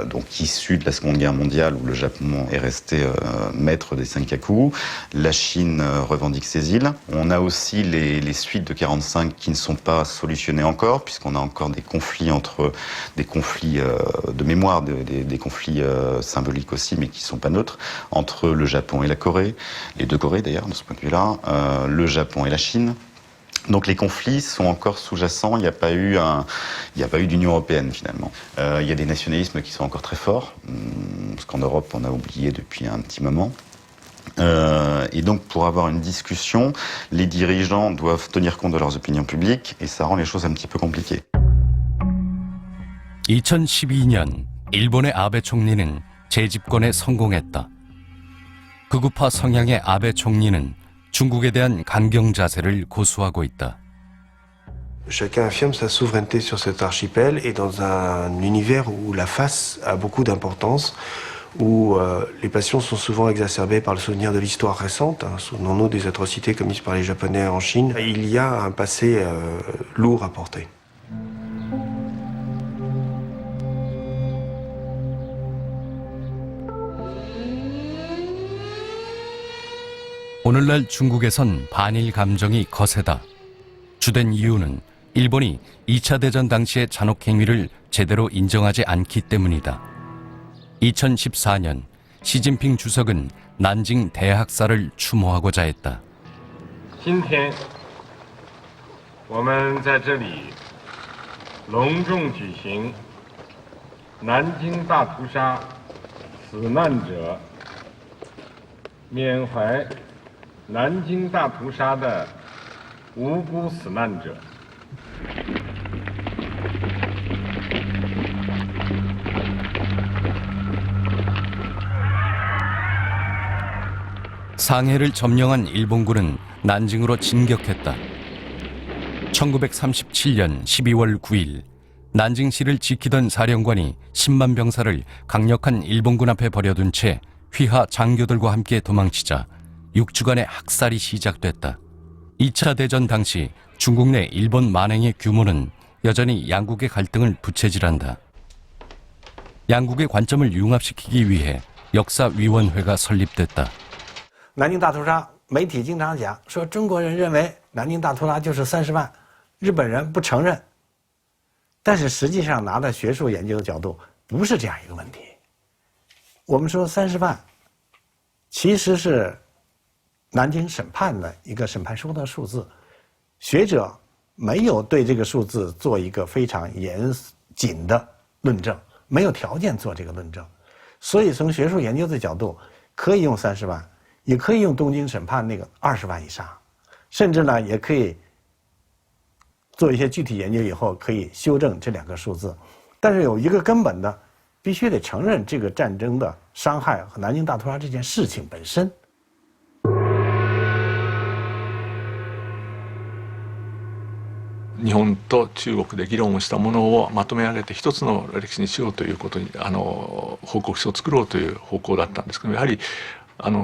Speaker 4: donc issu de la Seconde Guerre mondiale où le Japon est resté maître des Senkaku. La Chine revendique ces îles. On a aussi les suites de 45 qui ne sont pas solutionnées encore, puisqu'on a encore des conflits de mémoire, des conflits symboliques aussi, mais qui ne sont pas neutres, entre le Japon et la Corée, les deux Corées d'ailleurs, de ce point de vue-là, le Japon et la Chine. Donc les conflits sont encore sous-jacents, il n'y a pas eu d'Union européenne finalement. Il y a des nationalismes qui sont encore très forts, parce qu'en Europe on a oublié depuis un petit moment. Et donc pour avoir une discussion, les dirigeants doivent tenir compte de leurs opinions publiques et ça rend les choses un petit peu compliquées.
Speaker 1: 2012년 일본의 아베 총리는 재집권에 성공했다. 극우파 성향의 아베 총리는 중국에 대한 강경 자세를 고수하고 있다.
Speaker 5: Chacun affirme sa souveraineté sur cet archipel et dans un univers où la face a beaucoup d'importance, où les passions sont souvent exacerbées par le souvenir de l'histoire récente. Souvenons-nous des atrocités commises par les Japonais en Chine. Il y a un passé lourd à porter.
Speaker 1: 오늘날 중국에선 반일 감정이 거세다. 주된 이유는 일본이 2차 대전 당시의 잔혹 행위를 제대로 인정하지 않기 때문이다. 2014년 시진핑 주석은 난징 대학살을 추모하고자 했다.
Speaker 3: 今天我们在这里隆重举行南京大屠杀死难者缅怀 南京大屠杀的无辜死难者。
Speaker 1: 상해를 점령한 일본군은 난징으로 진격했다. 1937년 12월 9일 난징시를 지키던 사령관이 10만 병사를 강력한 일본군 앞에 버려둔 채 휘하 장교들과 함께 도망치자 6주간의 학살이 시작됐다. 2차 대전 당시 중국 내 일본 만행의 규모는 여전히 양국의 갈등을 부채질한다. 양국의 관점을 융합시키기 위해 역사위원회가 설립됐다.
Speaker 23: 南京大屠杀，媒体经常讲说中国人认为南京大屠杀就是30万，日本人不承认。但是实际上拿到学术研究的角度，不是这样一个问题。我们说30万，其实是 南京审判的一个审判书的数字，学者没有对这个数字做一个非常严谨的论证，没有条件做这个论证，所以从学术研究的角度，可以用30万，也可以用东京审判那个20万以上，甚至呢也可以做一些具体研究以后可以修正这两个数字，但是有一个根本的必须得承认这个战争的伤害和南京大屠杀这件事情本身。
Speaker 7: 日本と中国で議論をしたものをまとめ上げて一つの歴史にしようということに報告書を作ろうという方向だったんですけど、やはり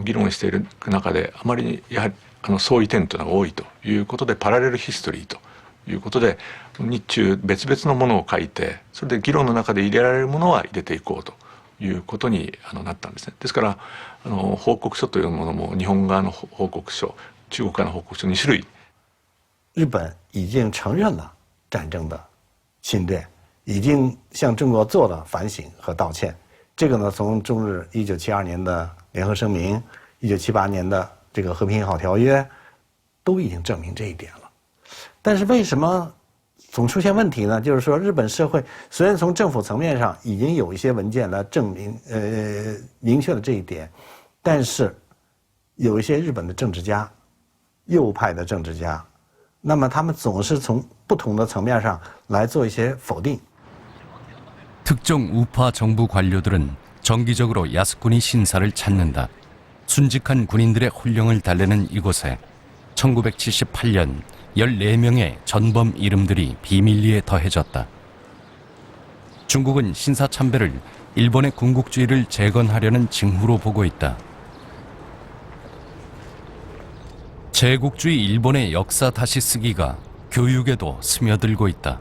Speaker 7: 議論している中であまりにやはり相違点というのが多いということで、パラレルヒストリーということで日中別々のものを書いて、それで議論の中で入れられるものは入れていこうということになったんですね。ですから報告書というものも日本側の報告書、中国側の報告書2種類。
Speaker 23: 日本已经承认了战争的侵略，已经向中国做了反省和道歉。这个呢，从中日1972年的联合声明、1978年的这个和平友好条约，都已经证明这一点了。但是为什么总出现问题呢？就是说，日本社会虽然从政府层面上已经有一些文件来证明、明确了这一点，但是有一些日本的政治家，右派的政治家。那么他们总是从不同的层面上来做一些否定。
Speaker 1: 특정 우파 정부 관료들은 정기적으로 야스쿠니 신사를 찾는다. 순직한 군인들의 혼령을 달래는 이곳에 1978년 14명의 전범 이름들이 비밀리에 더해졌다. 중국은 신사 참배를 일본의 군국주의를 재건하려는 징후로 보고 있다. 제국주의 일본의 역사 다시 쓰기가 교육에도 스며들고 있다.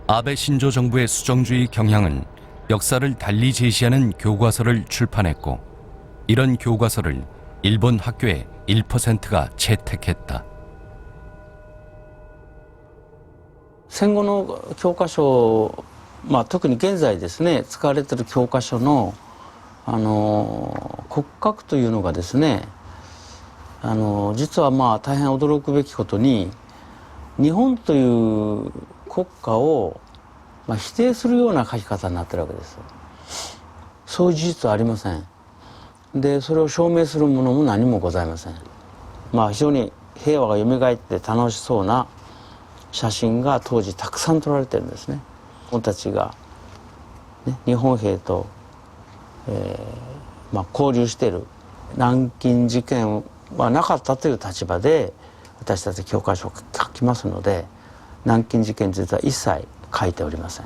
Speaker 1: 아베 신조 정부의 수정주의 경향은 역사를 달리 제시하는 교과서를 출판했고, 이런 교과서를 일본 학교의 1%가 채택했다.
Speaker 8: 戦後の教科書、特に現在ですね、使われている教科書の骨格というのがですね、実は大変驚くべきことに、日本という国家を否定するような書き方になってるわけです。そういう事実はありません。で、それを証明するものも何もございません。非常に平和が蘇って楽しそうな写真が当時たくさん撮られてるんですね。僕たちが、日本兵と、交流している南京事件はなかったという立場で私たち教科書を書きますので、南京事件については一切書いておりません。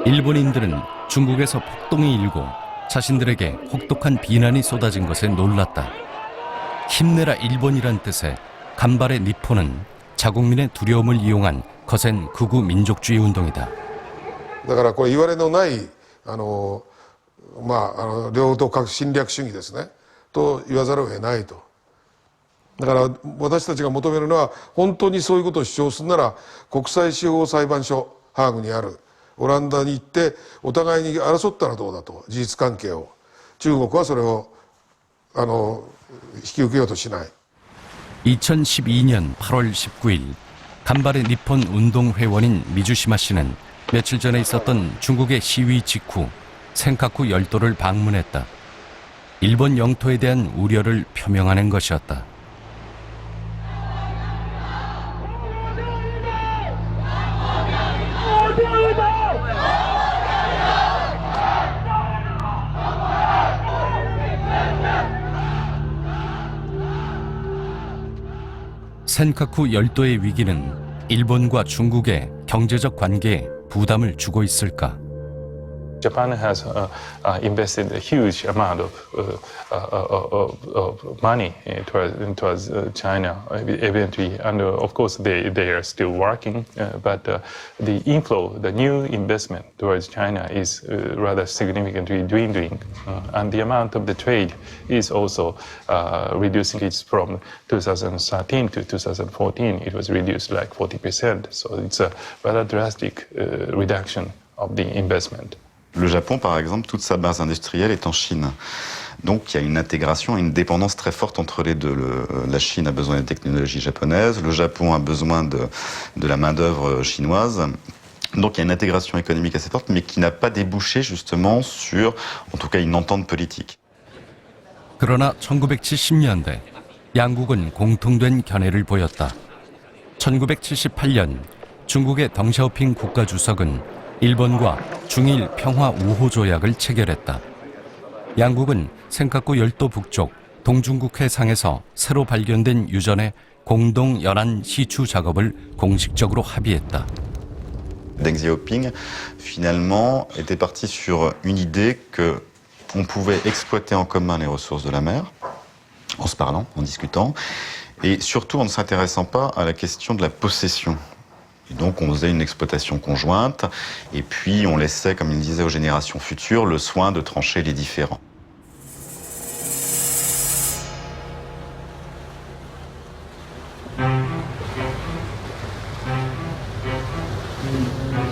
Speaker 1: 일본인들은 중국에서 폭동이 일고 자신들에게 혹독한 비난이 쏟아진 것에 놀랐다. 힘내라 일본이란 뜻의 간발의 니폰은 자국민의 두려움을 이용한 거센 극우 민족주의 운동이다.
Speaker 9: だからこれ言われのない領土核侵略主義ですねと言わざるを得ないと。だから私たちが求めるのは本当にそういうことを主張するなら国際司法裁判所ハーグにあるオランダに行ってお互いに争ったらどうだと、事実関係を。中国はそれを引き受けようとしない。
Speaker 1: 2012년 8월 19일 간발의 니폰 운동 회원인 미주시마 씨는 며칠 전에 있었던 중국의 시위 직후 센카쿠 열도를 방문했다. 일본 영토에 대한 우려를 표명하는 것이었다. 센카쿠 열도의 위기는 일본과 중국의 경제적 관계에 부담을 주고 있을까?
Speaker 24: Japan has invested a huge amount of money towards China eventually, and of course they are still working, but the inflow, the new investment towards China is rather significantly dwindling, and the amount of the trade is also reducing. It's from 2013 to 2014, it was reduced like 40%, so it's a rather drastic reduction of the investment.
Speaker 4: Le Japon, par exemple, toute sa base industrielle est en Chine. Donc il y a une intégration, une dépendance très forte entre les deux. La Chine a besoin des technologies japonaises, le Japon a besoin de la main-d'œuvre chinoise. Donc il y a une intégration économique assez forte, mais qui n'a pas débouché justement sur, en tout cas, une entente politique.
Speaker 1: 그러나 1970년대 양국은 공통된 견해를 보였다. 1978년 중국의 덩샤오핑 국가주석은 일본과 중일 평화 우호 조약을 체결했다. 양국은 센카쿠 열도 북쪽 동중국 해상에서 새로 발견된 유전의 공동 연안 시추 작업을 공식적으로 합의했다.
Speaker 4: Deng Xiaoping, finalement, était parti sur une idée que on pouvait exploiter en commun les ressources de la mer, en se parlant, en discutant, et surtout en ne s'intéressant pas à la question de la possession. Et donc on faisait une exploitation conjointe, et puis on laissait, comme il disait, aux générations futures le soin de trancher les différends.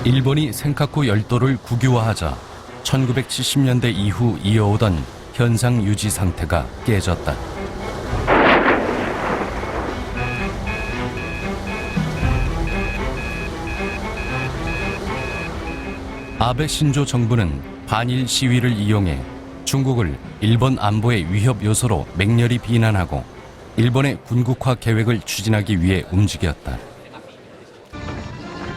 Speaker 1: 일본이 센카쿠 열도를 국유화하자 1970년대 이후 이어오던 현상 유지 상태가 깨졌다. 아베 신조 정부는 반일 시위를 이용해 중국을 일본 안보의 위협 요소로 맹렬히 비난하고 일본의 군국화 계획을 추진하기 위해 움직였다.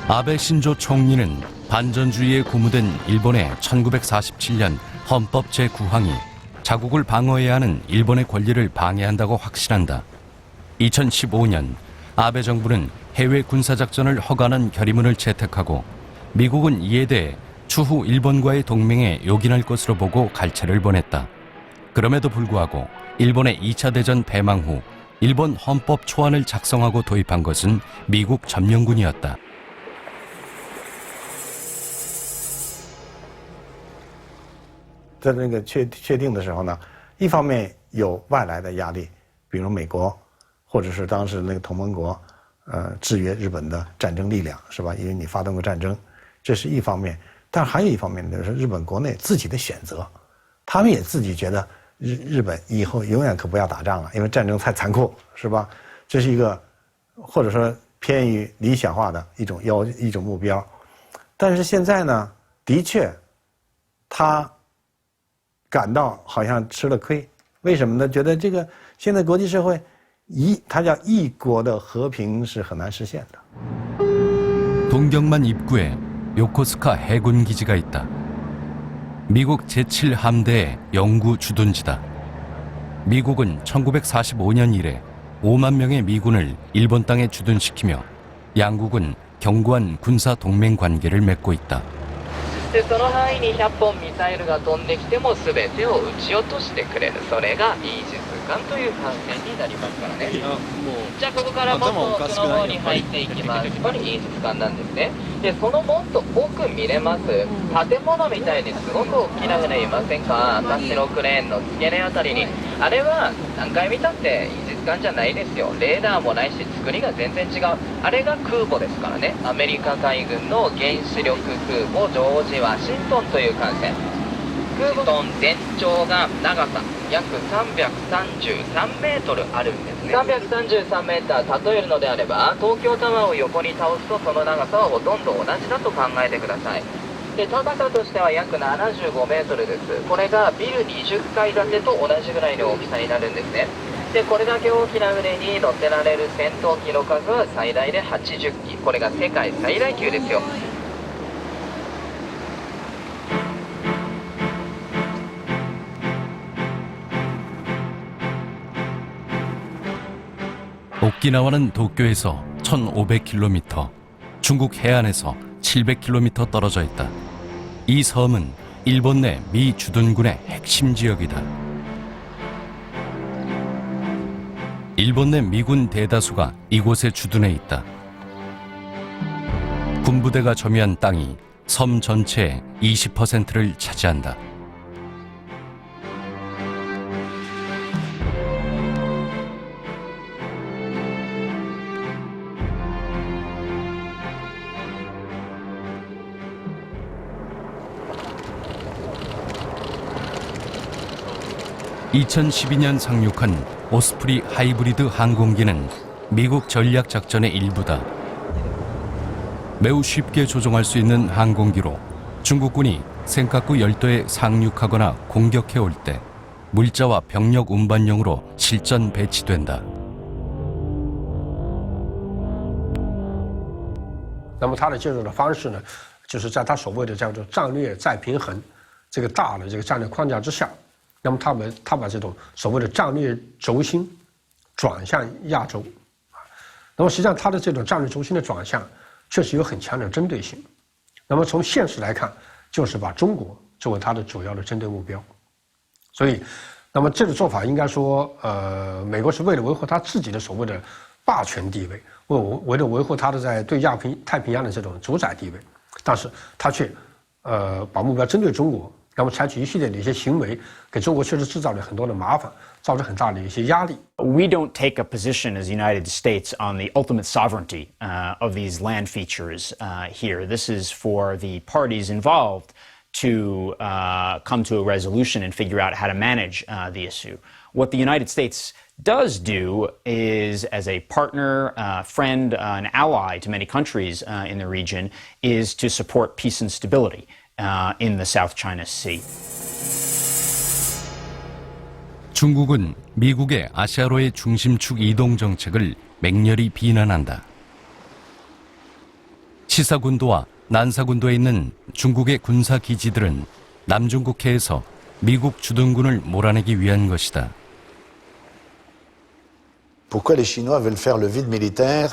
Speaker 1: 아베 신조 총리는 반전주의에 고무된 일본의 1947년 헌법 제9항이 자국을 방어해야 하는 일본의 권리를 방해한다고 확신한다. 2015년 아베 정부는 해외 군사작전을 허가하는 결의문을 채택하고 미국은 이에 대해 추후 일본과의 동맹에 요긴할 것으로 보고 갈채를 보냈다. 그럼에도 불구하고 일본의 2차 대전 패망 후 일본 헌법 초안을 작성하고 도입한 것은 미국 점령군이었다.
Speaker 23: 在那个确定的时候呢，一方面有外来的压力，比如美国，或者是当时那个同盟国，制约日本的战争力量，是吧？因为你发动过战争，这是一方面。但还有一方面就是日本国内自己的选择，他们也自己觉得日本以后永远可不要打仗了，因为战争太残酷，是吧？这是一个或者说偏于理想化的一种目标。但是现在呢，的确，他感到好像吃了亏，为什么呢？觉得这个现在国际社会它叫一国的和平是很难实现的。
Speaker 1: 동경만 입구에 요코스카 해군 기지가 있다. 미국 제7함대의 영구 주둔지다. 미국은 1945년 이래 5만 명의 미군을 일본 땅에 주둔시키며 양국은 견고한 군사 동맹 관계를 맺고 있다.
Speaker 10: その範囲に100本ミサイルが飛んできても全てを撃ち落としてくれる、それがイージス艦という艦船になりますからね。じゃあここからもっと奥の方に入っていきます。これイージス艦なんですね。でそのもっと奥見れます建物みたいにすごく大きな船いませんか？私のクレーンの付け根あたりに。あれは何回見たってイージス艦じゃないですよ。レーダーもないし作りが全然違う。あれが空母ですからね。アメリカ海軍の原子力空母ジョージ・ワシントンという艦船。空母の全長が長さ約333メートルあるんですね。333メーター例えるのであれば東京タワーを横に倒すとその長さはほとんど同じだと考えてください。で高さとしては約75メートルです。これがビル20階建てと同じぐらいの大きさになるんですね。でこれだけ大きな船に乗せられる戦闘機の数は最大で80機。これが世界最大級ですよ。
Speaker 1: 오키나와는 도쿄에서 1,500km, 중국 해안에서 700km 떨어져 있다. 이 섬은 일본 내 미 주둔군의 핵심 지역이다. 일본 내 미군 대다수가 이곳에 주둔해 있다. 군부대가 점유한 땅이 섬 전체의 20%를 차지한다. (2012년) 상륙한 오스프리 하이브리드 항공기는 미국 전략작전의 일부다. 매우 쉽게 조종할 수 있는 항공기로 중국군이 센카쿠 열도에 상륙하거나 공격해 올 때 물자와 병력 운반용으로 실전 배치된다.
Speaker 13: 那么它的介入的方式呢，就是在它所谓的叫做战略再平衡这个大的这个战略框架之下，那么他把这种所谓的战略轴心转向亚洲，那么实际上它的这种战略轴心的转向确实有很强的针对性。那么从现实来看，就是把中国作为它的主要的针对目标。所以，那么这个做法应该说，美国是为了维护它自己的所谓的霸权地位，为了维护它的在对太平洋的这种主宰地位，但是它却把目标针对中国，那么采取一系列的一些行为，给中国确实制造了很多的麻烦，造成很大的一些压力。
Speaker 11: We don't take a position as the United States on the ultimate sovereignty of these land features here. This is for the parties involved to come to a resolution and figure out how to manage the issue. What the United States does do is, as a partner, friend, an ally to many countries in the region, is to support peace and stability in the South China Sea.
Speaker 1: 중국은 미국의 아시아로의 중심축 이동 정책을 맹렬히 비난한다. 치사군도와 난사군도에 있는 중국의 군사 기지들은 남중국해에서 미국 주둔군을 몰아내기 위한 것이다.
Speaker 6: Pourquoi les Chinois veulent faire le vide militaire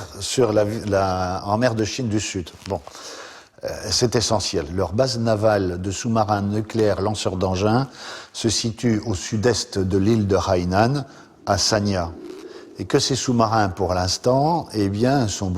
Speaker 6: en mer de Chine du Sud? Bon, c'est essentiel. Leur base navale de sous-marins nucléaires lanceurs d'engins se situe au sud-est de l'île de Hainan, à Sanya. Et que ces sous-marins, pour l'instant, eh bien, sont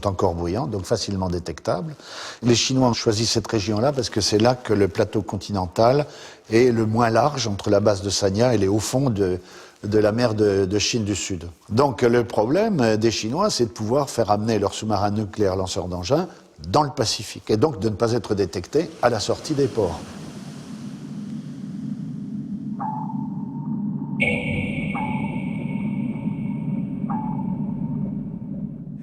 Speaker 6: encore bruyants, donc facilement détectables. Les Chinois ont choisi cette région-là parce que c'est là que le plateau continental est le moins large entre la base de Sanya et les hauts fonds de la mer de Chine du Sud. Donc le problème des Chinois, c'est de pouvoir faire amener leurs sous-marins nucléaires lanceurs d'engins dans le Pacifique, et donc de ne pas être détectés à la sortie des ports.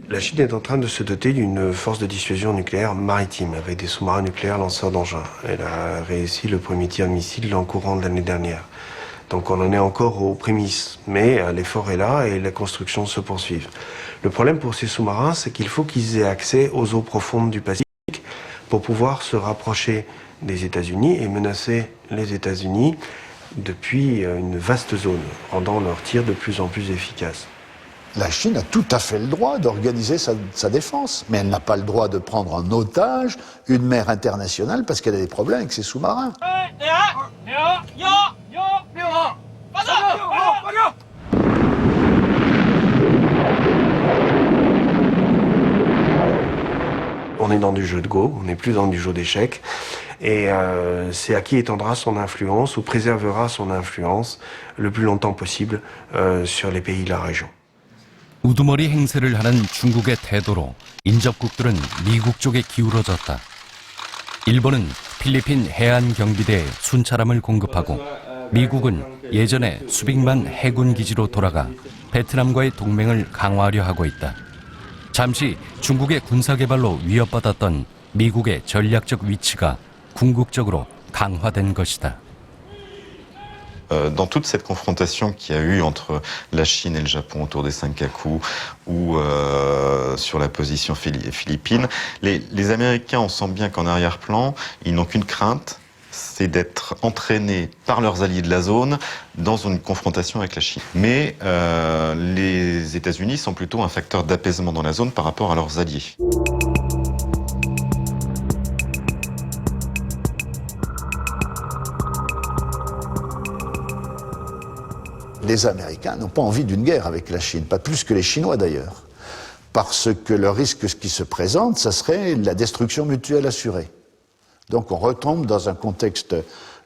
Speaker 5: La Chine est en train de se doter d'une force de dissuasion nucléaire maritime avec des sous-marins nucléaires lanceurs d'engins. Elle a réussi le premier tir de missile en courant de l'année dernière. Donc on en est encore aux prémices, mais l'effort est là et la construction se poursuit. Le problème pour ces sous-marins, c'est qu'il faut qu'ils aient accès aux eaux profondes du Pacifique pour pouvoir se rapprocher des États-Unis et menacer les États-Unis depuis une vaste zone, rendant leurs tirs de plus en plus efficaces.
Speaker 6: La Chine a tout à fait le droit d'organiser sa défense, mais elle n'a pas le droit de prendre en otage une mer internationale parce qu'elle a des problèmes avec ses sous-marins.
Speaker 5: On est dans du jeu de go, on n'est plus dans du jeu d'échecs, et c'est à qui étendra son influence ou préservera son influence le plus longtemps possible sur les pays de la région.
Speaker 1: 우두머리 행세를 하는 중국의 태도로 인접국들은 미국 쪽에 기울어졌다. 일본은 필리핀 해안 경비대에 순찰함을 공급하고 미국은 예전에 수빅만 해군 기지로 돌아가 베트남과의 동맹을 강화하려 하고 있다. 잠시 중국의 군사 개발로 위협받았던 미국의 전략적 위치가 궁극적으로 강화된 것이다.
Speaker 4: Dans toute cette confrontation qu'il y a eu entre la Chine et le Japon autour des Senkaku ou sur la position philippine, les Américains, on sent bien qu'en arrière-plan, ils n'ont qu'une crainte, c'est d'être entraînés par leurs alliés de la zone dans une confrontation avec la Chine. Mais les États-Unis sont plutôt un facteur d'apaisement dans la zone par rapport à leurs alliés.
Speaker 6: Les Américains n'ont pas envie d'une guerre avec la Chine, pas plus que les Chinois d'ailleurs, parce que le risque qui se présente, ça serait la destruction mutuelle assurée. Donc on retombe dans un contexte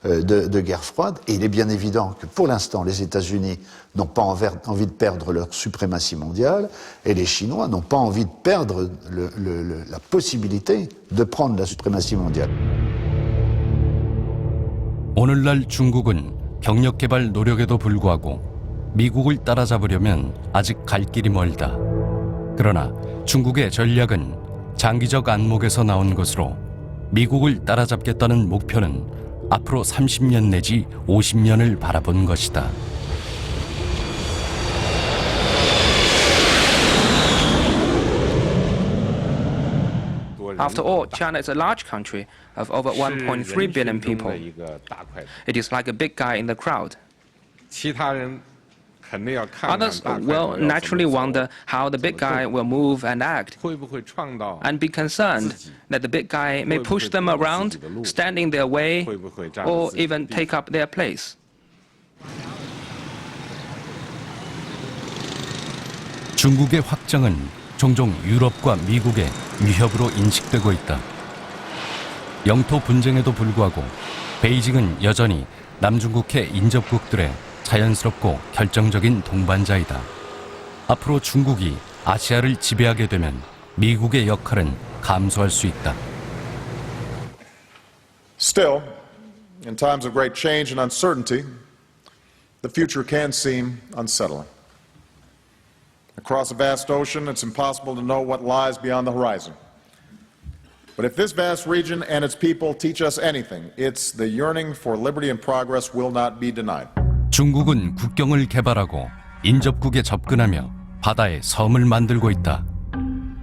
Speaker 6: de guerre froide, et il est bien évident que pour l'instant les États-Unis n'ont pas envie de perdre leur suprématie mondiale, et les Chinois n'ont pas envie de perdre la possibilité de prendre la suprématie mondiale.
Speaker 1: 오늘날 중국은 경력 개발 노력에도 불구하고 미국을 따라잡으려면 아직 갈 길이 멀다. 그러나 중국의 전략은 장기적 안목에서 나온 것으로 미국을 따라잡겠다는 목표는 앞으로 30년 내지 50년을 바라본 것이다.
Speaker 12: After all, China is a large country of over 1.3 billion people. It is like a big guy in the crowd. Others will naturally wonder how the big guy will move and act, and be concerned that the big guy may push them around, stand in their way, or even take up their place.
Speaker 1: 중국의 확장은 종종 유럽과 미국의 위협으로 인식되고 있다. 영토 분쟁에도 불구하고 베이징은 여전히 남중국해 인접국들의 자연스럽고 결정적인 동반자이다. 앞으로 중국이 아시아를 지배하게 되면 미국의 역할은 감소할 수 있다.
Speaker 14: Still, in times of great change and uncertainty, the future can seem unsettling. Across a vast ocean, it's impossible to know what lies beyond the horizon. But if this vast region and its people teach us anything, it's the yearning for liberty and progress will not be denied.
Speaker 1: 중국은 국경을 개발하고 인접국에 접근하며 바다에 섬을 만들고 있다.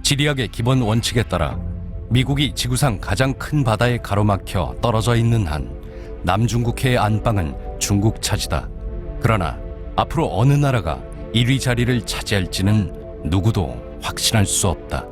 Speaker 1: 지리학의 기본 원칙에 따라 미국이 지구상 가장 큰 바다에 가로막혀 떨어져 있는 한 남중국해의 안방은 중국 차지다. 그러나 앞으로 어느 나라가 1위 자리를 차지할지는 누구도 확신할 수 없다.